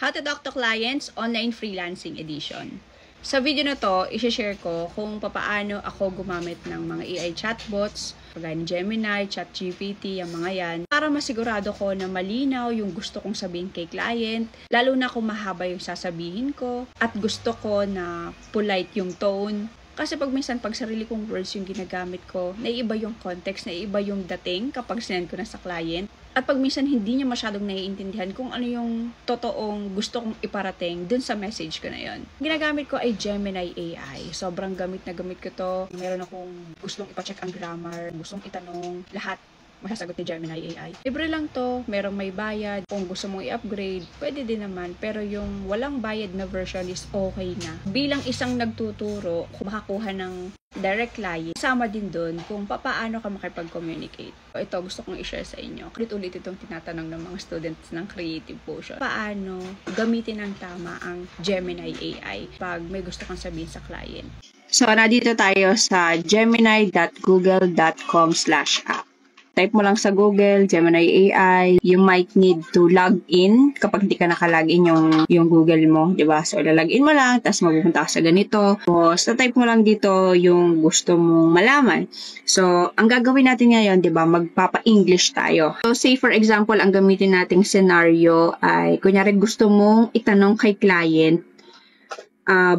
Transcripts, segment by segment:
How to Talk to Clients Online Freelancing Edition. Sa video na to, i-share ko kung papaano ako gumamit ng mga AI chatbots, kagaya ni Gemini, ChatGPT, ang mga yan, para masigurado ko na malinaw yung gusto kong sabihin kay client, lalo na kung mahaba yung sasabihin ko, at gusto ko na polite yung tone. Kasi pag minsan, pag sarili kong words yung ginagamit ko, naiiba yung context, naiiba yung dating kapag sinend ko na sa client. At pag minsan hindi niya masyadong naiintindihan kung ano yung totoong gusto kong iparating dun sa message ko na yon. Ginagamit ko ay Gemini AI. Sobrang gamit na gamit ko to. Meron akong gustong ipacheck ang grammar, gustong itanong, lahat masasagot ni Gemini AI. Libre lang to, merong may bayad. Kung gusto mong i-upgrade, pwede din naman. Pero yung walang bayad na version is okay na. Bilang isang nagtuturo, kung makakuha ng direct client, sama din doon kung paano ka makipag-communicate. Ito, gusto kong i-share sa inyo. Ulit-ulit itong tinatanong ng mga students ng Creative Potion. Paano gamitin ng tama ang Gemini AI pag may gusto kang sabihin sa client. So, nandito tayo sa gemini.google.com/app. Type mo lang sa Google, Gemini AI. You might need to log in kapag di ka nakalogin yung Google mo, di ba? So, ilalagin mo lang, tapos mapupunta ka sa ganito. Tapos, type mo lang dito yung gusto mong malaman. So, ang gagawin natin ngayon, di ba, magpapa-English tayo. So, say for example, ang gamitin nating scenario ay, kunyari gusto mong itanong kay client,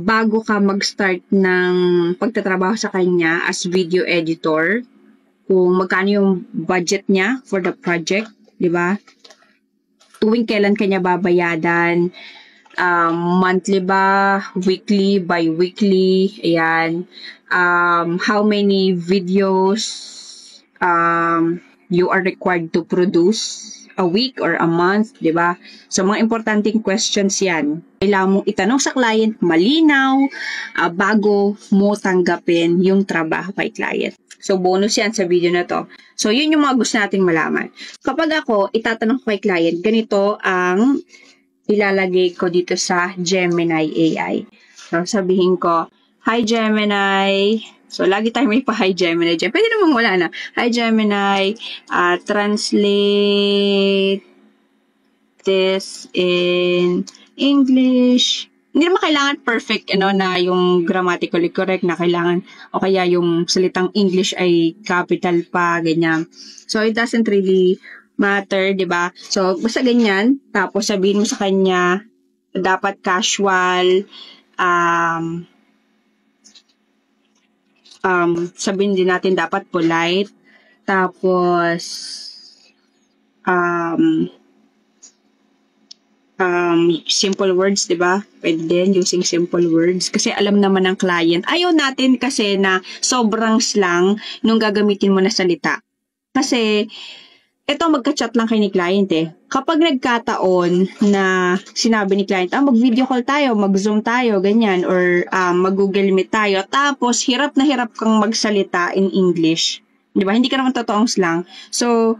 bago ka mag-start ng pagtatrabaho sa kanya as video editor, kung magkano yung budget niya for the project, di ba? Tuwing kailan kanya babayadan, monthly ba, weekly, bi-weekly, ayan. How many videos you are required to produce a week or a month, di ba? So, mga importanteng questions yan. Kailangan mong itanong sa client, malinaw, bago mo tanggapin yung trabaho kay client. So, bonus yan sa video na to. So, yun yung mga gusto nating malaman. Kapag ako, itatanong ko kay client, ganito ang ilalagay ko dito sa Gemini AI. So, sabihin ko, Hi Gemini. So, lagi tayo may pa-Hi Gemini dyan. Pwede namang wala na. Hi Gemini, translate this in English. Hindi naman kailangan perfect, na yung grammatically correct na kailangan, o kaya yung salitang English ay capital pa, ganyan. So, it doesn't really matter, di ba? So, basta ganyan. Tapos, sabihin mo sa kanya, dapat casual, sabihin din natin dapat polite. Tapos, simple words, di ba? Pwede din using simple words. Kasi alam naman ng client. Ayaw natin kasi na sobrang slang nung gagamitin mo na salita. Kasi, ito magka-chat lang kay ni client eh. Kapag nagkataon na sinabi ni client, mag-video call tayo, mag-zoom tayo, ganyan, or mag-Google Meet tayo, tapos hirap na hirap kang magsalita in English. Di ba? Hindi ka naman totoong slang. So,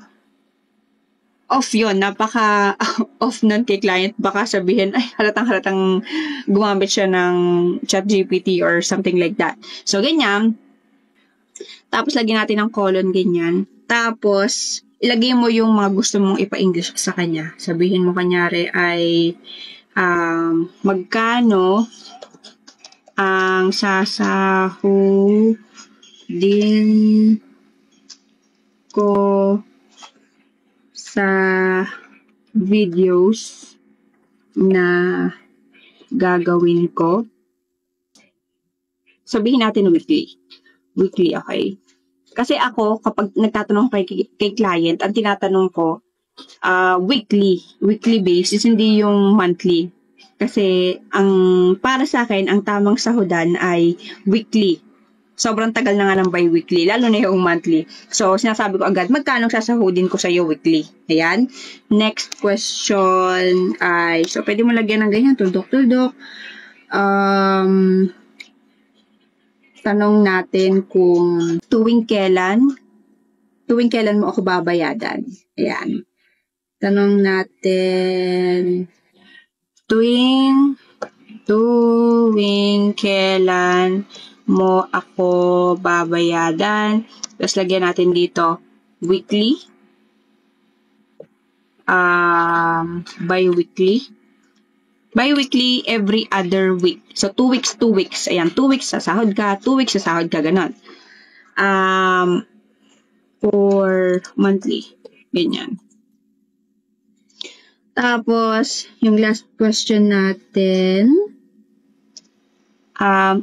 off yun, napaka off nun kay client. Baka sabihin, ay, halatang gumamit siya ng ChatGPT or something like that. So, ganyan. Tapos, lagyan natin ng colon, ganyan. Tapos, ilagay mo yung mga gusto mong ipa-English sa kanya. Sabihin mo kanyari ay, magkano ang sasahudin ko sa videos na gagawin ko. Sabihin natin weekly. Weekly, okay? Kasi ako, kapag nagtatanong kay client, ang tinatanong ko, weekly basis, hindi yung monthly. Kasi, para sa akin, ang tamang sahudan ay weekly. Sobrang tagal na nga ng bi-weekly, lalo na yung monthly. So, sinasabi ko agad, magkano sasahudin ko sa'yo weekly? Ayan. Next question ay, so, pwede mo lagyan ng ganyan, tuldok-tuldok. Tanong natin kung tuwing kailan mo ako babayadan. Ayan. Tanong natin, tuwing kailan mo ako babayadan. Tapos lagyan natin dito, weekly, bi-weekly, Bi-weekly, every other week. So, 2 weeks, 2 weeks. Ayan, 2 weeks sasahod ka, 2 weeks sasahod ka, ganon. Or monthly. Ganyan. Tapos, yung last question natin,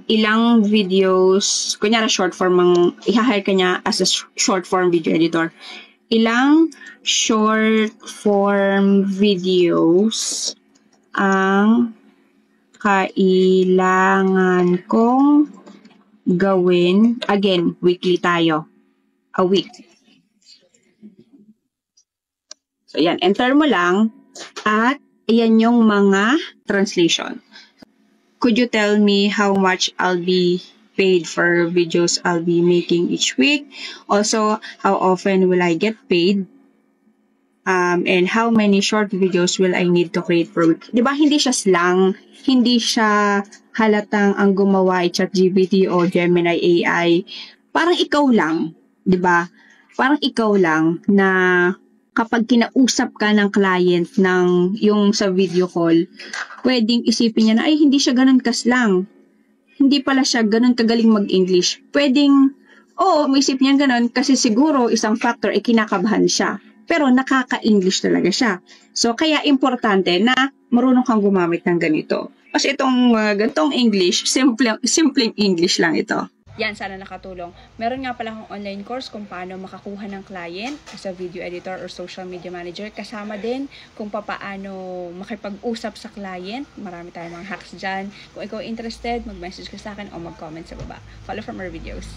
ilang videos, kunyara short form i-hire ka niya as a short form video editor. Ilang short form videos ang kailangan kong gawin? Again, weekly tayo. A week. So, yan. Enter mo lang. At, yan yung mga translation. Could you tell me how much I'll be paid for videos I'll be making each week? Also, how often will I get paid? And how many short videos will I need to create per week? Diba, hindi siya slang, hindi siya halatang ang gumawa ay ChatGPT o Gemini AI. Parang ikaw lang, diba? Parang ikaw lang na kapag kinausap ka ng client ng yung sa video call, pwedeng isipin niya na, ay, hindi siya ganun kaslang. Hindi pala siya ganun kagaling mag-English. Pwedeng, oo, maisip niya ganun kasi siguro isang factor ay kinakabahan siya. Pero nakaka-English talaga siya. So, kaya importante na marunong kang gumamit ng ganito. Kasi itong ganitong English, simpleng English lang ito. Yan, sana nakatulong. Meron nga pala akong online course kung paano makakuha ng client as a video editor or social media manager. Kasama din kung paano makipag-usap sa client. Marami tayong mga hacks dyan. Kung ikaw interested, mag-message ka sa akin o mag-comment sa baba. Follow from our videos.